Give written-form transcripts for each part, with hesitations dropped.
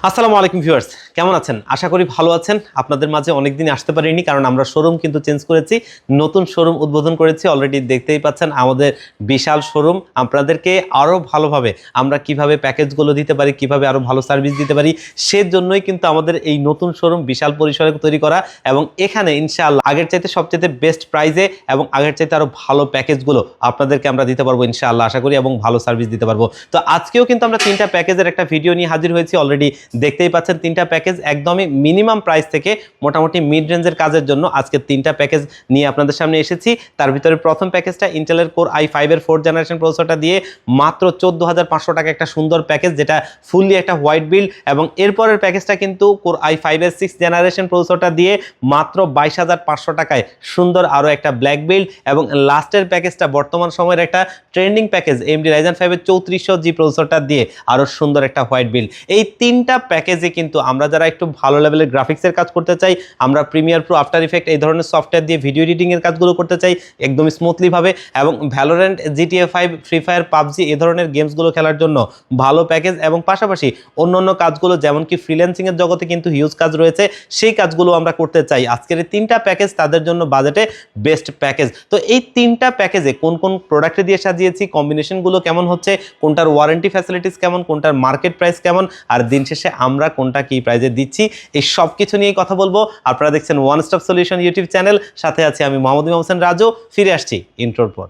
আসসালামু আলাইকুম ভিউয়ার্স, কেমন আছেন? আশা করি ভালো আছেন। আপনাদের মাঝে অনেকদিন আসতে পারিনি কারণ আমরা শোরুম কিন্তু চেঞ্জ করেছি, নতুন শোরুম উদ্বোধন করেছি। অলরেডি দেখতেই পাচ্ছেন আমাদের বিশাল শোরুম। আপনাদেরকে আরও ভালোভাবে আমরা কিভাবে প্যাকেজগুলো দিতে পারি, কিভাবে আরও ভালো সার্ভিস দিতে পারি, সেজন্যই কিন্তু আমাদের এই নতুন শোরুম বিশাল পরিসরে তৈরি করা। এবং এখানে ইনশাআল্লাহ আগের চাইতে সবচেয়ে বেস্ট প্রাইজে এবং আগের চাইতে আরও ভালো প্যাকেজগুলো আপনাদেরকে আমরা দিতে পারবো ইনশাআল্লাহ, আশা করি, এবং ভালো সার্ভিস দিতে পারবো। তো আজকেও কিন্তু আমরা তিনটা প্যাকেজের একটা ভিডিও নিয়ে হাজির হয়েছি। অলরেডি দেখতেই পাচ্ছেন তিনটা প্যাকেজ একদমই মিনিমাম প্রাইস থেকে মোটামুটি মিড রেঞ্জের কাজের জন্য আজকে তিনটা প্যাকেজ নিয়ে আপনাদের সামনে এসেছি। তার ভিতরে প্রথম প্যাকেজটা ইন্টেলের কোর i5 এর 4th জেনারেশন প্রসেসরটা দিয়ে মাত্র 14,500 টাকা একটা সুন্দর প্যাকেজ, যেটা ফুললি একটা হোয়াইট বিল্ড। এবং এরপরের প্যাকেজটা কিন্তু কোর i5 এর 6th জেনারেশন প্রসেসরটা দিয়ে মাত্র 22,500 টাকায় সুন্দর আরও একটা ব্ল্যাক বিল্ড। এবং লাস্টের প্যাকেজটা বর্তমান সময়ের একটা ট্রেন্ডিং প্যাকেজ AMD Ryzen 5 এর 3400G প্রসেসরটা দিয়ে আরও সুন্দর একটা হোয়াইট বিল্ড। এই তিনটা প্যাকেজে কিন্তু আমরা যারা একটু ভালো লেভেলের গ্রাফিক্সের কাজ করতে চাই, আমরা প্রিমিয়ার প্রো, আফটার ইফেক্ট এই ধরনের সফটওয়্যার দিয়ে ভিডিও এডিটিং এর কাজগুলো করতে চাই একদম স্মুথলি ভাবে, এবং Valorant, GTA 5, free fire, PUBG এই ধরনের গেমসগুলো খেলার জন্য ভালো প্যাকেজ, এবং পাশাপাশি অন্যান্য কাজগুলো যেমন কি ফ্রিল্যান্সিং এর জগতে কিন্তু হিউজ কাজ রয়েছে, সেই কাজগুলো আমরা করতে চাই। আজকের এই তিনটা প্যাকেজ তাদের জন্য বাজেটে বেস্ট প্যাকেজ। তো এই তিনটা প্যাকেজে কোন কোন প্রোডাক্ট দিয়ে সাজিয়েছি, কম্বিনেশনগুলো কেমন হচ্ছে, কোনটার ওয়ারেন্টি ফ্যাসিলিটিস কেমন, কোনটার মার্কেট প্রাইস কেমন, আর দিন শেষে আমরা কোনটা কি প্রাইজে দিচ্ছি, এই সব কিছু নিয়ে কথা বলবো। আপনারা দেখছেন one stop solution YouTube channel, সাথে আছি আমি মোহাম্মদ ইমাম হোসেন রাজু। ফিরে আসছি ইন্ট্রোর পর।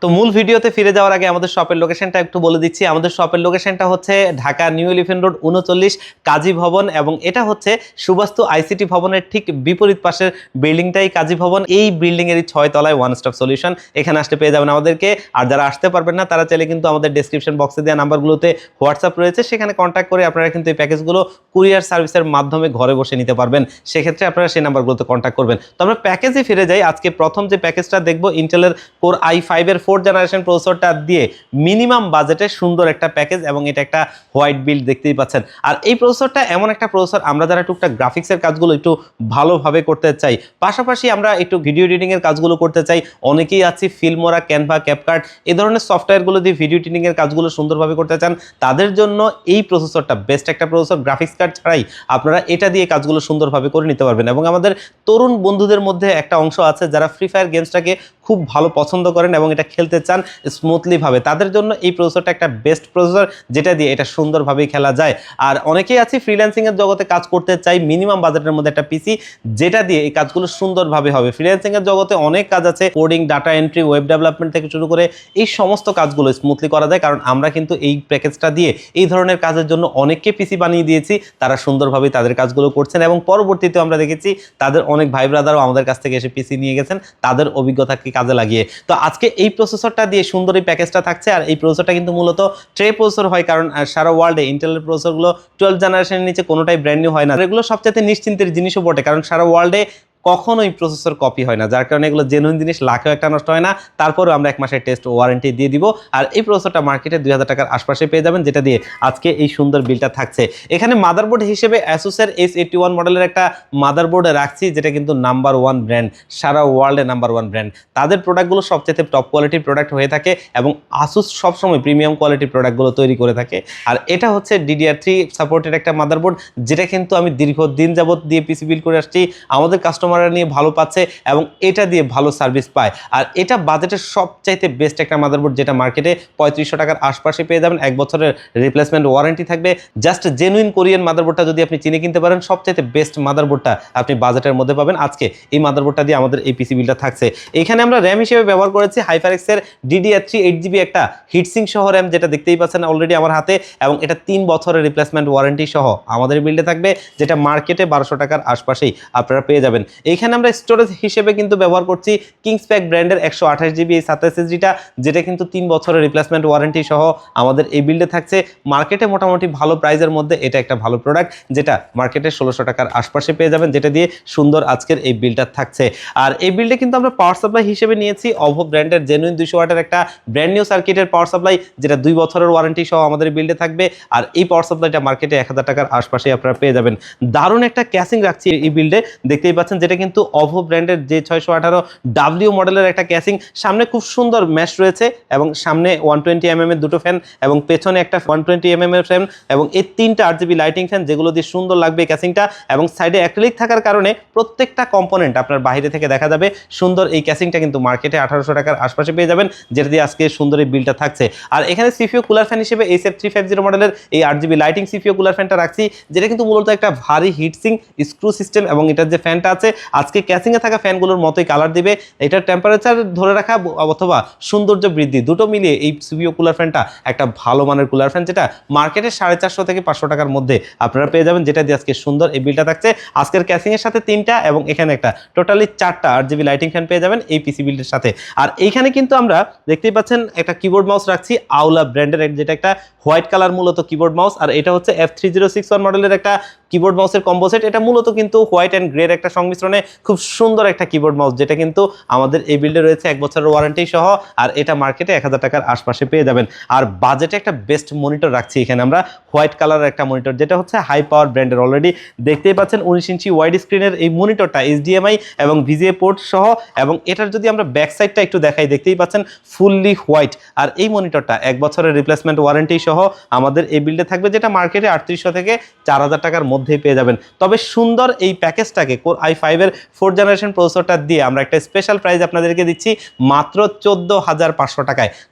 তো মূল ভিডিওতে ফিরে যাওয়ার আগে আমাদের শপের লোকেশনটা একটু বলে দিচ্ছি। আমাদের শপের লোকেশনটা হচ্ছে ঢাকা নিউ এলিফ্যান্ট রোড 39 কাজী ভবন, এবং এটা হচ্ছে সুবাস্তু আইসিটি ভবনের ঠিক বিপরীত পাশের বিল্ডিংটাই কাজী ভবন। এই বিল্ডিং এরই 6 তলায় ওয়ান স্টপ সলিউশন, এখানে আসলে পেয়ে যাবেন আমাদেরকে। আর যারা আসতে পারবেন না তারা চাইলে কিন্তু আমাদের ডেসক্রিপশন বক্সে দেওয়া নাম্বারগুলোতে হোয়াটসঅ্যাপ রয়েছে, সেখানে কন্ট্যাক্ট করে আপনারা কিন্তু এই প্যাকেজগুলো কুরিয়ার সার্ভিসের মাধ্যমে ঘরে বসে নিতে পারবেন। সেক্ষেত্রে আপনারা সেই নাম্বারগুলোতে কন্ট্যাক্ট করবেন। তো আমরা প্যাকেজে ফিরে যাই। আজকে প্রথম যে প্যাকেজটা দেখবো ইন্টেলের কোর i5 এর 4th জেনারেশন প্রসেসরটা দিয়ে মিনিমাম বাজেটে সুন্দর একটা প্যাকেজ, এবং এটা একটা হোয়াইট বিল্ড দেখতেই পাচ্ছেন। আর এই প্রসেসরটা এমন একটা প্রসেসর আমরা যারা টুকটাক গ্রাফিক্সের কাজগুলো একটু ভালোভাবে করতে চাই, পাশাপাশি আমরা একটু ভিডিও এডিটিং এর কাজগুলো করতে চাই, অনেকেই আছি ফিল্মোরা, ক্যানভা, ক্যাপকাট এই ধরনের সফটওয়্যারগুলো দিয়ে ভিডিও এডিটিং এর কাজগুলো সুন্দরভাবে করতে চান, তাদের জন্য এই প্রসেসরটা বেস্ট একটা প্রসেসর। গ্রাফিক্স কার্ড ছাড়াই আপনারা এটা দিয়ে কাজগুলো সুন্দরভাবে করে নিতে পারবেন। এবং আমাদের তরুণ বন্ধুদের মধ্যে একটা অংশ আছে যারা ফ্রি ফায়ার গেমসটাকে খুব ভালো পছন্দ করেন এবং এটা খেলতে চান স্মুথলি ভাবে, তাদের জন্য এই প্রসেসরটা একটা বেস্ট প্রসেসর, যেটা দিয়ে এটা সুন্দরভাবে খেলা যায়। আর অনেকেই আছে ফ্রিল্যান্সিং এর জগতে কাজ করতে চাই মিনিমাম বাজেটের মধ্যে একটা পিসি, যেটা দিয়ে এই কাজগুলো সুন্দরভাবে হবে। ফ্রিল্যান্সিং এর জগতে অনেক কাজ আছে, coding, data entry, web development থেকে শুরু করে এই সমস্ত কাজগুলো স্মুথলি করা যায়, কারণ আমরা কিন্তু এই প্যাকেজটা দিয়ে এই ধরনের কাজের জন্য অনেককে পিসি বানিয়ে দিয়েছি, তারা সুন্দরভাবে তাদের কাজগুলো করছেন। এবং পরবর্তীতে আমরা দেখেছি তাদের অনেক ভাই ব্রাদারও আমাদের কাছ থেকে এসে পিসি নিয়ে গেছেন তাদের অভিজ্ঞতাকে কাজে লাগিয়ে। তো আজকে এই প্রসেসরটা দিয়ে সুন্দর এই প্যাকেজটা থাকছে। আর এই প্রসেসরটা কিন্তু মূলত ট্রে প্রসেসর হয়, কারণ সারা ওয়ার্ল্ডে ইন্টেলের প্রসেসরগুলো 12th জেনারেশনের নিচে কোনোটাই ব্র্যান্ড নিউ হয় না। এগুলো সবচেয়ে নিশ্চিন্তের জিনিসও বটে, কারণ সারা ওয়ার্ল্ডে কখনোই প্রসেসর কপি হয় না, যার কারণে এগুলো জেনুইন জিনিস, লাখেও একটা নষ্ট হয় না। তারপরেও আমরা 1 মাসের টেস্ট ওয়ারেন্টি দিয়ে দিব। আর এই প্রসেসরটা মার্কেটে 2000 টাকার আশপাশে পেয়ে যাবেন, যেটা দিয়ে আজকে এই সুন্দর বিলটা থাকছে। এখানে মাদারবোর্ড হিসেবে অ্যাসুসের S81 মডেলের একটা মাদারবোর্ড রাখছি, যেটা কিন্তু নাম্বার 1 ব্র্যান্ড, সারা ওয়ার্ল্ডে নাম্বার 1 ব্র্যান্ড। তাদের প্রোডাক্টগুলো সবচেয়ে টপ কোয়ালিটির প্রোডাক্ট হয়ে থাকে, এবং আসুস সবসময় প্রিমিয়াম কোয়ালিটির প্রোডাক্টগুলো তৈরি করে থাকে। আর এটা হচ্ছে DDR3 সাপোর্টেড একটা মাদারবোর্ড, যেটা কিন্তু আমি দীর্ঘদিন যাবত দিয়ে পিসি বিল করে আসছি, আমাদের কাস্টমাররা নিয়ে ভালো পাচ্ছে এবং এটা দিয়ে ভালো সার্ভিস পায়। আর এটা বাজেটের সবচাইতে বেস্ট একটা মাদারবোর্ড, যেটা মার্কেটে 3500 টাকার আশপাশে পেয়ে যাবেন। 1 বছরের রিপ্লেসমেন্ট ওয়ারেন্টি থাকবে। জাস্ট জেনুইন কোরিয়ান মাদারবোর্ডটা যদি আপনি চিনে কিনতে পারেন, সবচাইতে বেস্ট মাদারবোর্ডটা আপনি বাজেটের মধ্যে পাবেন। আজকে এই মাদারবোর্ডটা দিয়ে আমাদের এই পিসি বিলটা থাকছে। এখানে আমরা র্যাম হিসেবে ব্যবহার করেছি HyperX এর DDR3 8GB একটা হিটসিং সহ র্যাম, যেটা দেখতেই পাচ্ছেন অলরেডি আমার হাতে, এবং এটা 3 বছরের রিপ্লেসমেন্ট ওয়ারেন্টি সহ আমাদের বিল্ডে থাকবে, যেটা মার্কেটে 1200 টাকার আশপাশেই আপনারা পেয়ে যাবেন। এইখানে আমরা স্টোরেজ হিসেবে কিন্তু ব্যবহার করছি কিংসপ্যাক ব্র্যান্ডের 128 GB এই 27 SSD-টা, যেটা কিন্তু 3 বছরের রিপ্লেসমেন্ট ওয়ারেন্টি সহ আমাদের এই বিল্ডে থাকছে। মার্কেটে মোটামুটি ভালো প্রাইজের মধ্যে এটা একটা ভালো প্রোডাক্ট, যেটা মার্কেটে 1600 টাকার আশপাশে পেয়ে যাবেন, যেটা দিয়ে সুন্দর আজকের এই বিলটা থাকছে। আর এই বিলটা কিন্তু আমরা পাওয়ার সাপ্লাই হিসেবে নিয়েছি OVO ব্র্যান্ডের জেনুইন 200 ওয়াটের একটা ব্র্যান্ড নিউ সার্কিটের পাওয়ার সাপ্লাই, যেটা 2 বছরের ওয়ারেন্টি সহ আমাদের বিলডে থাকবে। আর এই পাওয়ার সাপ্লাইটা মার্কেটে 1000 টাকার আশপাশে আপনারা পেয়ে যাবেন। দারুণ একটা ক্যাসিং রাখছি এই বিলডে, দেখতেই পাচ্ছেন, যেটা কিন্তু OVO ব্র্যান্ডের J618W মডেলের একটা ক্যাসিং। সামনে খুব সুন্দর ম্যাশ রয়েছে এবং সামনে 120 mm এর দুটো ফ্যান এবং পেছনে একটা 120 mm এর ফ্যান এবং এই 3টা RGB লাইটিং ফ্যান, যেগুলো দিয়ে সুন্দর লাগবে এই ক্যাসিংটা। এবং সাইডে অ্যাক্রিলিক থাকার কারণে প্রত্যেকটা কম্পোনেন্ট আপনার বাইরে থেকে দেখা যাবে সুন্দর। এই ক্যাসিংটা কিন্তু মার্কেটে 1800 টাকার আশপাশে পেয়ে যাবেন, যেটা দিয়ে আজকে সুন্দর এই বিলটা থাকছে। আর এখানে সিপিইউ কুলার ফ্যান হিসেবে SF350 মডেলের এই 8GB লাইটিং সিপিইউ কুলার ফ্যানটা রাখছি, যেটা কিন্তু মূলত একটা ভারী হিটসিং স্ক্রু সিস্টেম এবং এটার যে ফ্যানটা আছে আজকে ক্যাসিংয়ে থাকা ফ্যানগুলোর মতোই কালার দিবে। এটার টেম্পারেচার ধরে রাখা অথবা সৌন্দর্য বৃদ্ধি দুটো মিলিয়ে এই সিপিইউ কুলার ফ্যানটা একটা ভালো মানের কুলার ফ্যান, যেটা মার্কেটে 450 থেকে 500 টাকার মধ্যে আপনারা পেয়ে যাবেন, যেটা দিয়ে আজকে সুন্দর এই বিলটা থাকছে। আজকের ক্যাসিংয়ের সাথে 3টা এবং এখানে একটা টোটালি 4টা 8GB লাইটিং ফ্যান পেয়ে যাবেন এই পিসি বিল্ডের সাথে। আর এইখানে কিন্তু আমরা দেখতেই পাচ্ছেন একটা কিবোর্ড মাউস রাখছি আউলা ব্র্যান্ডের, যেটা একটা হোয়াইট কালার মূলত কিবোর্ড মাউস। আর এটা হচ্ছে F3061 মডেলের একটা কিবোর্ড মাউসের কম্বো সেট। এটা মূলত কিন্তু হোয়াইট অ্যান্ড গ্রের একটা সংমিশ্রণে খুব সুন্দর একটা কিবোর্ড মাউস, যেটা কিন্তু আমাদের এই বিল্ডে রয়েছে 1 বছরের ওয়ারেন্টি সহ। আর এটা মার্কেটে 1000 টাকার আশপাশে পেয়ে যাবেন। আর বাজেটে একটা বেস্ট মনিটর রাখছি এখানে আমরা, হোয়াইট কালারের একটা মনিটর, যেটা হচ্ছে হাই পাওয়ার ব্র্যান্ডের। অলরেডি দেখতেই পাচ্ছেন 19 ইঞ্চি ওয়াইড স্ক্রিনের এই মনিটরটা HDMI এবং VGA পোর্ট সহ। এবং এটার যদি আমরা ব্যাক সাইডটা একটু দেখাই, দেখতেই পাচ্ছেন ফুললি হোয়াইট। আর এই মনিটরটা 1 বছরের রিপ্লেসমেন্ট ওয়ারেন্টি সহ আমাদের এই বিল্ডে থাকবে, যেটা মার্কেটে 3800 থেকে 4000 টাকার মধ্যেই পেয়ে যাবেন। তবে সুন্দর এই প্যাকেজটাকে Core i5 এর 4th জেনারেশন প্রসেসরটা দিয়ে আমরা একটা স্পেশাল প্রাইস আপনাদেরকে দিচ্ছি মাত্র 14,500 টাকায়।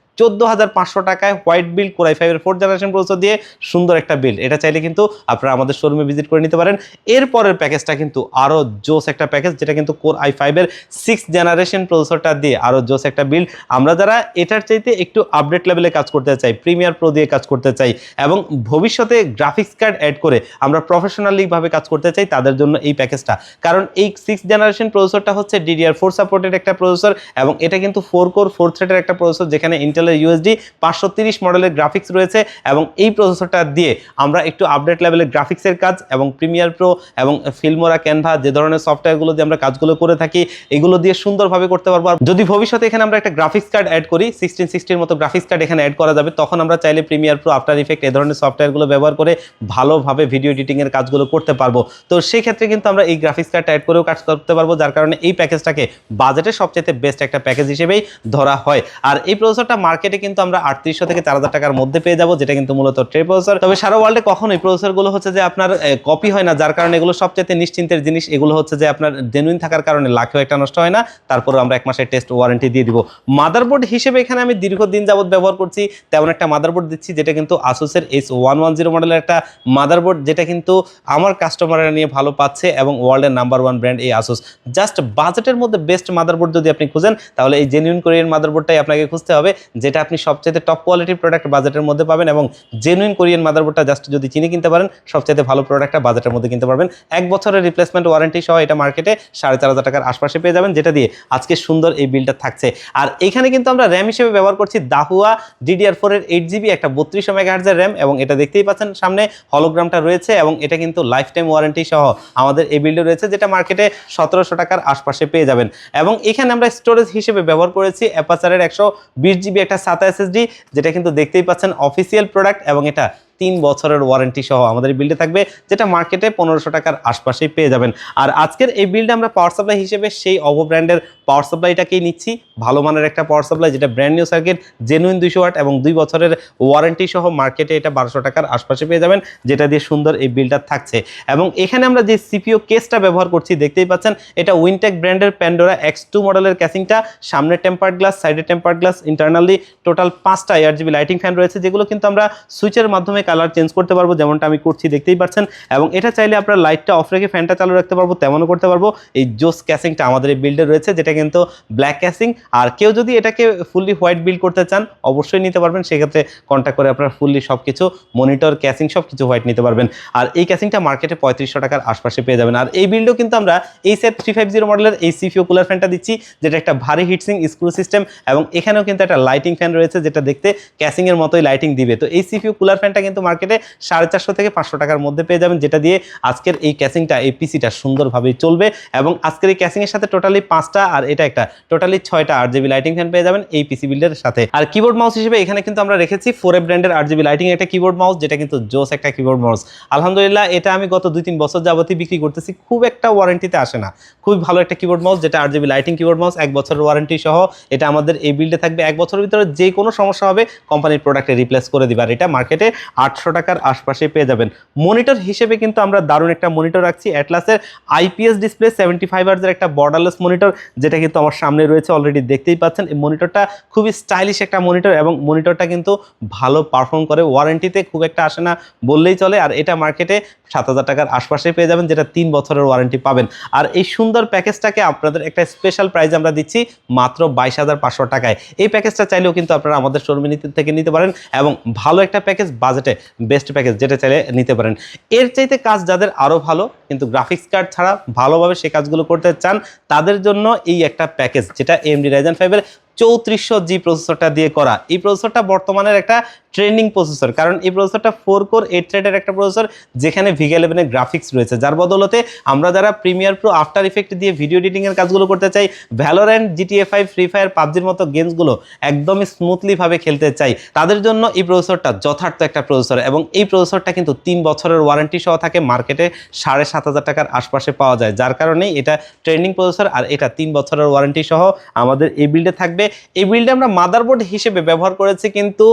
14,500 টাকায় হোয়াইট বিল্ড Core i5 এর 4th জেনারেশন প্রসেসর দিয়ে সুন্দর একটা বিল্ড। এটা চাইলে কিন্তু আপনারা আমাদের শোরুমে ভিজিট করে নিতে পারেন। এরপরের প্যাকেজটা কিন্তু আরও জোস একটা প্যাকেজ, যেটা কিন্তু Core i5 এর 6th জেনারেশন প্রসেসরটা দিয়ে আরও জোস একটা বিল্ড। আমরা যারা এটার চাইতে একটু আপডেট লেভেলে কাজ করতে চাই, প্রিমিয়ার প্রো দিয়ে কাজ করতে চাই এবং ভবিষ্যতে গ্রাফিক্স কার্ড অ্যাড করে আমরা প্রফেশনালিভাবে কাজ করতে চাই, তাদের জন্য এই প্যাকেজটা। কারণ এই 6th জেনারেশন প্রসেসরটা হচ্ছে DDR4 সাপোর্টেড একটা প্রসেসর এবং এটা কিন্তু 4 কোর 4 থ্রেডের একটা প্রসেসর, যেখানে ইন্টেলের USD 530 মডেলের গ্রাফিক্স রয়েছে। এবং এই প্রসেসরটা দিয়ে আমরা একটু আপডেট লেভেলের গ্রাফিক্সের কাজ এবং প্রিমিয়ার প্রো এবং ফিল্মোরা, ক্যানভা, যে ধরনের সফটওয়্যারগুলো দিয়ে আমরা কাজগুলো করে থাকি, এগুলো দিয়ে সুন্দরভাবে করতে পারবো। আর যদি ভবিষ্যতে এখানে আমরা একটা গ্রাফিক্স কার্ড অ্যাড করি, 1660 মতো গ্রাফিক্স কার্ড এখানে অ্যাড করা যাবে, তখন আমরা চাইলে প্রিমিয়ার প্রো, আফটার ইফেক্ট এই ধরনের সফটওয়্যারগুলো ব্যবহার করে ভালোভাবে ভিডিও এডিটিংয়ের কাজগুলো করতে পারবো। তো সেই ক্ষেত্রে কিন্তু আমরা এই গ্রাফিক্স কার্ড অ্যাড করেও কাজ করতে পারবো, যার কারণে এই প্যাকেজটাকে বাজেটের সবচেয়ে বেস্ট একটা প্যাকেজ হিসেবেই ধরা হয়। আর এই প্রসেসরটা মার্কেটে কিন্তু আমরা 3800 থেকে 4000 টাকার মধ্যে পেয়ে যাবো, যেটা কিন্তু মূলত ট্রে প্রসেসর। তবে সারা ওয়ার্ল্ডে কখনোই প্রসেসরগুলো হচ্ছে যে আপনার কপি হয় না, যার কারণে এগুলো সবচেয়ে নিশ্চিন্তের জিনিস। এগুলো হচ্ছে যে আপনার জেনুইন থাকার কারণে লাখেও একটা নষ্ট হয় না, তারপরে আমরা 1 মাসের টেস্ট ওয়ারেন্টি দিয়ে দিব। মাদারবোর্ড হিসেবে এখানে আমি দীর্ঘদিন যাবত ব্যবহার করছি তেমন একটা মাদারবোর্ড দিচ্ছি, যেটা কিন্তু আসুসের S110 মডেলের একটা মাদারবোর্ড, যেটা কিন্তু আমার কাস্টমাররা নিয়ে ভালো পাচ্ছে এবং ওয়ার্ল্ডের নাম্বার 1 ব্র্যান্ড এই আসুস। জাস্ট বাজেটের মধ্যে বেস্ট মাদারবোর্ড যদি আপনি খুঁজেন, তাহলে এই জেনুইন কোরিয়ান মাদারবোর্ডটাই আপনাকে খুঁজতে হবে, যেটা আপনি সবচেয়ে টপ কোয়ালিটির প্রোডাক্ট বাজেটের মধ্যে পাবেন। এবং জেনুইন কোরিয়ান মাদারবোর্ডটা জাস্ট যদি চিনে কিনতে পারেন, সবচেয়ে ভালো প্রোডাক্টটা বাজেটের মধ্যে কিনতে পারবেন। 1 বছরের রিপ্লেসমেন্ট ওয়ারেন্টি সহ এটা মার্কেটে 4500 টাকার আশপাশে পেয়ে যাবেন, যেটা দিয়ে আজকে সুন্দর এই বিলটা থাকছে। আর এখানে কিন্তু আমরা র্যাম হিসেবে ব্যবহার করছি দাহুয়া DDR4 এর 8GB একটা 3200 মেগাহার্টজের র্যাম এবং এটা দেখতেই পাচ্ছেন সামনে হলোগ্রামটা রয়েছে এবং এটা কিন্তু লাইফ টাইম ওয়ারেন্টি সহ আমাদের এই বিল্ডে রয়েছে, যেটা মার্কেটে 1700 টাকার আশপাশে পেয়ে যাবেন। এবং এখানে আমরা স্টোরেজ হিসেবে ব্যবহার করেছি অ্যাপাচারের 120GB একটা SATA SSD, যেটা কিন্তু দেখতেই পাচ্ছেন অফিসিয়াল প্রোডাক্ট এবং এটা 3 বছরের ওয়ারেন্টি সহ আমাদের বিল্ডে থাকবে, যেটা মার্কেটে 1500 টাকার আশপাশেই পেয়ে যাবেন। আর আজকের এই বিল্ডে আমরা পাওয়ার সাপ্লাই হিসেবে সেই OVO ব্র্যান্ডের পাওয়ার সাপ্লাইটাকেই নিচ্ছি, ভালো মানের একটা পাওয়ার সাপ্লাই, যেটা brand new circuit, genuine 200 watt এবং 2 বছরের ওয়ারেন্টি সহ মার্কেটে এটা 1200 টাকার আশপাশে পেয়ে যাবেন, যেটা দিয়ে সুন্দর এই বিল্ডটা থাকছে। এবং এখানে আমরা যে সিপিইউ কেসটা ব্যবহার করছি দেখতেই পাচ্ছেন, এটা উইনটেক ব্র্যান্ডের প্যান্ডোরা X2 মডেলের ক্যাসিংটা, সামনে টেম্পার্ড গ্লাস, সাইডে টেম্পার্ড গ্লাস, ইন্টারনালি টোটাল 5টা RGB লাইটিং ফ্যান রয়েছে, যেগুলো কিন্তু আমরা সুইচের মাধ্যমে কালার চেঞ্জ করতে পারবো, যেমনটা আমি করছি দেখতেই পাচ্ছেন। এবং এটা চাইলে আপনার লাইটটা অফ রেখে ফ্যানটা চালু রাখতে পারবো, তেমনও করতে পারবো। এই জোস ক্যাসিংটা আমাদের এই বিল্ডে রয়েছে, যেটা কিন্তু ব্ল্যাক ক্যাসিং। আর কেউ যদি এটাকে ফুললি হোয়াইট বিল্ড করতে চান অবশ্যই নিতে পারবেন, সেক্ষেত্রে কন্ট্যাক্ট করে আপনার ফুললি সব কিছু মনিটর ক্যাসিং সব কিছু হোয়াইট নিতে পারবেন। আর এই ক্যাসিংটা মার্কেটে 3500 টাকার আশপাশে পেয়ে যাবেন। আর এই বিল্ডেও কিন্তু আমরা এই সেট 350 মডেলের এই সিপিইউ কুলার ফ্যানটা দিচ্ছি, যেটা একটা ভারী হিটসিং স্ক্রু সিস্টেম, এবং এখানেও কিন্তু একটা লাইটিং ফ্যান রয়েছে যেটা দেখতে ক্যাসিং এর মতোই লাইটিং দিবে। তো এই সিপিইউ কুলার ফ্যানটা কিন্তু মার্কেটে 450 থেকে 500 টাকার মধ্যে পেয়ে যাবেন, যেটা দিয়ে আজকের এই ক্যাসিংটা এই পিসিটা সুন্দরভাবেই চলবে। এবং আজকের এই ক্যাসিং এর সাথে টোটালি 5টা আর এটা একটা টোটালি 6টা RGB লাইটিং ফ্যান পেয়ে যাবেন এই পিসি বিল্ডের সাথে। আর কিবোর্ড মাউস হিসেবে এখানে কিন্তু আমরা রেখেছি 4A ব্র্যান্ডের RGB লাইটিং একটা কিবোর্ড মাউস, যেটা কিন্তু জোস একটা কিবোর্ড মাউস। আলহামদুলিল্লাহ এটা আমি গত 2-3 বছর যাবতই বিক্রি করতেছি, খুব একটা ওয়ারেন্টিতে আসে না। খুবই ভালো একটা কিবোর্ড মাউস, যেটা RGB লাইটিং কিবোর্ড মাউস, 1 বছরের ওয়ারেন্টি সহ। এটা আমাদের এই বিল্ডে থাকবে, 1 বছরের ভিতরে যে কোনো সমস্যা হবে কোম্পানির প্রোডাক্টে রিপ্লেস করে দিবে। আর এটা মার্কেটে 800 টাকার আশপাশে পেয়ে যাবেন। মনিটর হিসেবে কিন্তু আমরা দারুণ একটা মনিটর রাখছি, অ্যাটলাসের IPS ডিসপ্লে 75 হার্জের একটা বর্ডারলেস মনিটর, যেটা কিন্তু আমার সামনে রয়েছে, অলরেডি দেখতেই পাচ্ছেন। এই মনিটরটা খুবই স্টাইলিশ একটা মনিটর, এবং মনিটরটা কিন্তু ভালো পারফর্ম করে, ওয়ারেন্টিতে খুব একটা আসে না বললেই চলে। আর এটা মার্কেটে 7000 টাকার আশপাশে পেয়ে যাবেন, যেটা 3 বছরের ওয়ারেন্টি পাবেন। আর এই সুন্দর প্যাকেজটাকে আপনাদের একটা স্পেশাল প্রাইস আমরা দিচ্ছি মাত্র 22,500 টাকায়। এই প্যাকেজটা চাইলেও কিন্তু আপনারা আমাদের শোরুমে থেকে নিতে পারেন, এবং ভালো একটা প্যাকেজ, বাজেটে বেস্ট প্যাকেজ, যেটা চাইলে নিতে পারেন। এর চাইতে কাজ যাদের আরও ভালো, কিন্তু গ্রাফিক্স কার্ড ছাড়া ভালোভাবে সে কাজগুলো করতে চান, তাদের জন্য এই একটা প্যাকেজ, যেটা AMD Ryzen 5 এর 3400G প্রসেসরটা দিয়ে করা। এই প্রসেসরটা বর্তমানের একটা ট্রেন্ডিং প্রসেসর, কারণ এই প্রসেসরটা 4 কোর 8 থ্রেডের একটা প্রসেসর, যেখানে VGA 11 এর গ্রাফিক্স রয়েছে, যার বদলতে আমরা যারা প্রিমিয়ার প্রো, আফটার ইফেক্ট দিয়ে ভিডিও এডিটিং এর কাজগুলো করতে চাই, ভ্যালোরেন্ট, GTA 5, ফ্রি ফায়ার, পাবজির মতো গেমসগুলো একদমই স্মুথলি ভাবে খেলতে চাই, তাদের জন্য এই প্রসেসরটা যথার্থ একটা প্রসেসর। এবং এই প্রসেসরটা কিন্তু 3 বছরের ওয়ারেন্টি সহ থাকে, মার্কেটে 7500 টাকার আশপাশে পাওয়া যায়, যার কারণে এটা ট্রেন্ডিং প্রসেসর। আর এটা 3 বছরের ওয়ারেন্টি সহ আমাদের এই বিল্ডে থাকবে। এই বিল্ডে আমরা মাদারবোর্ড হিসেবে ব্যবহার করেছি কিন্তু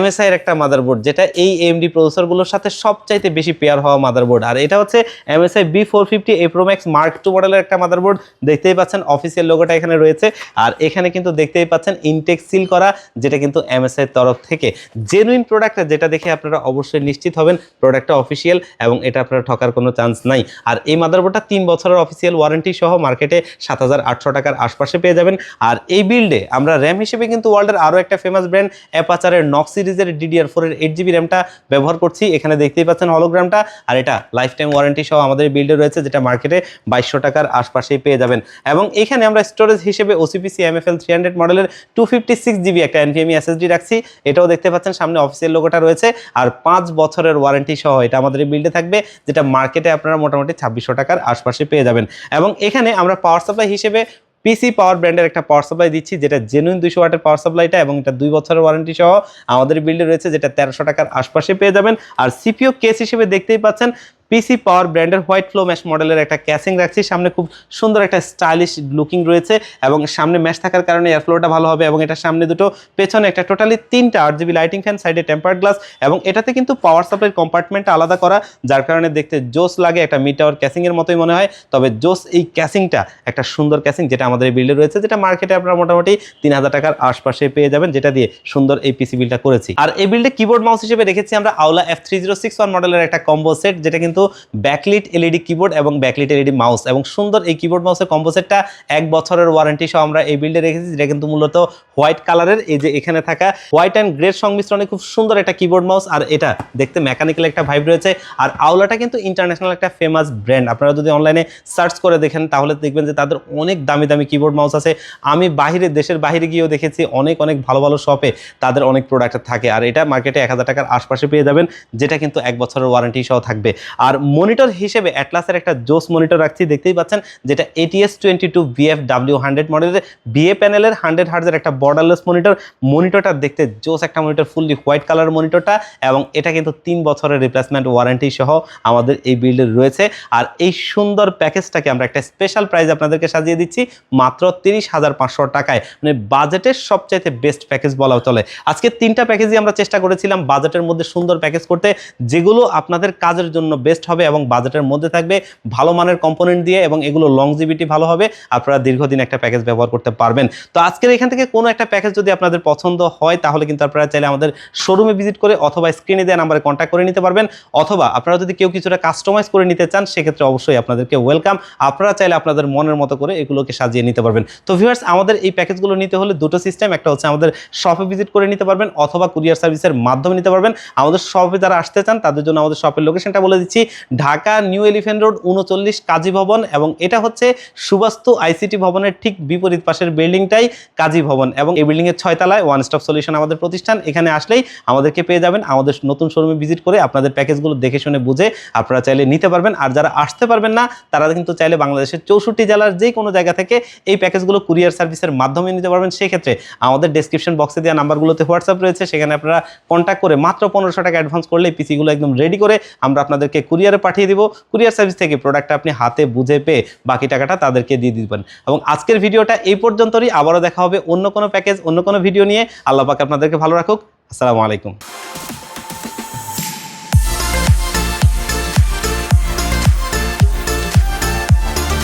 MSI এর একটা মাদারবোর্ড, যেটা এই AMD প্রসেসরগুলোর সাথে সবচাইতে বেশি পেয়ার হওয়া মাদারবোর্ড। আর এটা হচ্ছে MSI B450A Pro Max Mark II মডেলের একটা মাদারবোর্ড, দেখতেই পাচ্ছেন অফিসিয়াল লোগোটা এখানে রয়েছে। আর এখানে কিন্তু দেখতেই পাচ্ছেন ইনটেক সিল করা, যেটা কিন্তু MSI এর তরফ থেকে জেনুইন প্রোডাক্ট, যেটা দেখে আপনারা অবশ্যই নিশ্চিত হবেন প্রোডাক্টটা অফিসিয়াল, এবং এটা আপনারা ঠকার কোনো চান্স নাই। আর এই মাদারবোর্ডটা 3 বছরের অফিসিয়াল ওয়ারেন্টি সহ মার্কেটে 7800 টাকার আশপাশে পেয়ে যাবেন। আর এই বিল্ডে আমরা র্যাম হিসেবে কিন্তু ওয়ার্ল্ডের আরও একটা ফেমাস ব্র্যান্ড অ্যাপাচারের নক্স সিরিজের DDR4 এর 8GB র্যামটা ব্যবহার করছি। এখানে দেখতেই পাচ্ছেন হলোগ্রামটা, আর এটা লাইফ টাইম ওয়ারেন্টি সহ আমাদের বিল্ডে রয়েছে, যেটা মার্কেটে 2200 টাকার আশপাশেই পেয়ে যাবেন। এবং এখানে আমরা স্টোরেজ হিসেবে OCPC MFL 300 মডেলের 256GB একটা NVMe SSD রাখছি, এটাও দেখতে পাচ্ছেন সামনে অফিসিয়াল লোগোটা রয়েছে। আর 5 বছরের ওয়ারেন্টি সহ এটা আমাদের বিল্ডে থাকবে, যেটা মার্কেটে আপনারা মোটামুটি 2600 টাকার আশপাশে পেয়ে যাবেন। এবং এখানে আমরা পাওয়ার সাপ্লাই হিসেবে পিসি পাওয়ার ব্র্যান্ডের একটা পাওয়ার সাপ্লাই দিচ্ছি, যেটা জেনুইন 200 ওয়াটের পাওয়ার সাপ্লাইটা, এবং এটা 2 বছরের ওয়ারেন্টি সহ আমাদের বিল্ডে রয়েছে, যেটা 1300 টাকার আশপাশে পেয়ে যাবেন। আর CPU কেস হিসেবে দেখতেই পাচ্ছেন পিসি পাওয়ার ব্র্যান্ডের হোয়াইট ফ্লো ম্যাশ মডেলের একটা ক্যাসিং রাখছি, সামনে খুব সুন্দর একটা স্টাইলিশ লুকিং রয়েছে, এবং সামনে ম্যাশ থাকার কারণে এয়ারফ্লোটা ভালো হবে। এবং এটা সামনে দুটো, পেছনে একটা, টোটালি 3টা RGB লাইটিং ফ্যান, সাইডে টেম্পার্ড গ্লাস, এবং এটাতে কিন্তু পাওয়ার সাপ্লাইয়ের কম্পার্টমেন্টটা আলাদা করা, যার কারণে দেখতে জোস লাগে, একটা মিড টাওয়ার ক্যাসিং এর মতোই মনে হয়। তবে জোস এই ক্যাসিংটা একটা সুন্দর ক্যাসিং, যেটা আমাদের এই বিল্ডে রয়েছে, যেটা মার্কেটে আপনারা মোটামুটি 3000 টাকার আশপাশে পেয়ে যাবেন, যেটা দিয়ে সুন্দর এই পিসি বিলটা করেছি। আর এই বিল্ডে কিবোর্ড মাউস হিসেবে রেখেছি আমরা আওলা F3061 মডেলের একটা কম্বো সেট, যেটা কিন্তু ব্যাকলিট LED কিবোর্ড এবং ব্যাকলিট LED মাউস, এবং সুন্দর এই কিবোর্ড মাউসের কম্বো সেটটা 1 বছরের ওয়ারেন্টি সহ আমরা এই বিল্ডে রেখেছি, যেটা কিন্তু মূলত হোয়াইট কালারের, এই যে এখানে থাকা হোয়াইট অ্যান্ড গ্রের সংমিশ্রণে খুব সুন্দর একটা কিবোর্ড মাউস। আর এটা দেখতে মেকানিক্যাল একটা ভাইব রয়েছে। আর আওলাটা কিন্তু ইন্টারন্যাশনাল একটা ফেমাস ব্র্যান্ড, আপনারা যদি অনলাইনে সার্চ করে দেখেন তাহলে দেখবেন যে তাদের অনেক দামি দামি কিবোর্ড মাউস আছে। আমি দেশের বাইরে গিয়েও দেখেছি অনেক ভালো ভালো শপে তাদের অনেক প্রোডাক্ট থাকে। আর এটা মার্কেটে 1000 টাকার আশপাশে পেয়ে যাবেন, যেটা কিন্তু 1 বছরের ওয়ারেন্টি সহ থাকবে। আর মনিটর হিসেবে অ্যাটলাসের একটা জোস মনিটর রাখছি, দেখতেই পাচ্ছেন, যেটা ATS22 VFW100 মডেলের BA প্যানেলের 100 হার্জের একটা বর্ডারলেস মনিটরটা দেখতে জোস একটা মনিটর, ফুললি হোয়াইট কালার মনিটরটা, এবং এটা কিন্তু 3 বছরের রিপ্লেসমেন্ট ওয়ারেন্টি সহ আমাদের এই বিল্ডে রয়েছে। আর এই সুন্দর প্যাকেজটাকে আমরা একটা স্পেশাল প্রাইস আপনাদেরকে সাজিয়ে দিচ্ছি মাত্র 30,500 টাকায়, মানে বাজেটের সবচাইতে বেস্ট প্যাকেজ বলাও চলে। আজকে 3টা প্যাকেজই আমরা চেষ্টা করেছিলাম বাজেটের মধ্যে সুন্দর প্যাকেজ করতে, যেগুলো আপনাদের কাজের জন্য বেস্ট বেস্ট হবে এবং বাজেটের মধ্যে থাকবে, ভালো মানের কম্পোনেন্ট দিয়ে, এবং এগুলো লংজিভিটি ভালো হবে, আপনারা দীর্ঘদিন একটা প্যাকেজ ব্যবহার করতে পারবেন। তো আজকের এখান থেকে কোনো একটা প্যাকেজ যদি আপনাদের পছন্দ হয় তাহলে কিন্তু আপনারা চাইলে আমাদের শোরুমে ভিজিট করে অথবা স্ক্রিনে দেওয়া নাম্বারে কন্ট্যাক্ট করে নিতে পারবেন, অথবা আপনারা যদি কেউ কিছুটা কাস্টমাইজ করে নিতে চান সেক্ষেত্রে অবশ্যই আপনাদেরকে ওয়েলকাম। আপনারা চাইলে আপনাদের মনের মতো করে এগুলোকে সাজিয়ে নিতে পারবেন। তো ভিউয়ার্স, আমাদের এই প্যাকেজগুলো নিতে হলে দুটো সিস্টেম, একটা হচ্ছে আমাদের শপে ভিজিট করে নিতে পারবেন অথবা কুরিয়ার সার্ভিসের মাধ্যমে নিতে পারবেন। আমাদের শপে যারা আসতে চান তাদের জন্য আমাদের শপের লোকেশনটা বলে দিচ্ছি, ঢাকা নিউ এলিফ্যান্ট রোড 39 কাজী ভবন, এবং এটা হচ্ছে সুবাস্তু আইসিটি ভবনের ঠিক বিপরীত পাশের বিল্ডিংটাই কাজী ভবন, এবং এই বিল্ডিং এর 6 তলায় ওয়ান স্টপ সলিউশন আমাদের প্রতিষ্ঠান। এখানে আসলেই আমাদেরকে পেয়ে যাবেন। আমাদের নতুন শোরুমে ভিজিট করে আপনাদের প্যাকেজগুলো দেখে শুনে বুঝে আপনারা চাইলে নিতে পারবেন। আর যারা আসতে পারবেন না তারা কিন্তু চাইলে বাংলাদেশের 64 জেলার যে কোনো জায়গা থেকে এই প্যাকেজগুলো কুরিয়ার সার্ভিসের মাধ্যমে নিতে পারবেন। সেই ক্ষেত্রে আমাদের ডেসক্রিপশন বক্সে দেওয়া নাম্বারগুলোতে হোয়াটসঅ্যাপ রয়েছে, সেখানে আপনারা কন্ট্যাক্ট করে মাত্র 1500 টাকা অ্যাডভান্স করলে পিসিগুলো একদম রেডি করে আমরা আপনাদেরকে কুরিয়ারে পাঠিয়ে দিব। কুরিয়ার সার্ভিস থেকে প্রোডাক্টটা আপনি হাতে বুঝে পেয়ে বাকি টাকাটা তাদেরকে দিয়ে দিবেন। এবং আজকের ভিডিওটা এই পর্যন্তই। আবারও দেখা হবে অন্য কোনো প্যাকেজ, অন্য কোনো ভিডিও নিয়ে। আল্লাহ পাক আপনাদেরকে ভালো রাখুক। আসসালামু আলাইকুম।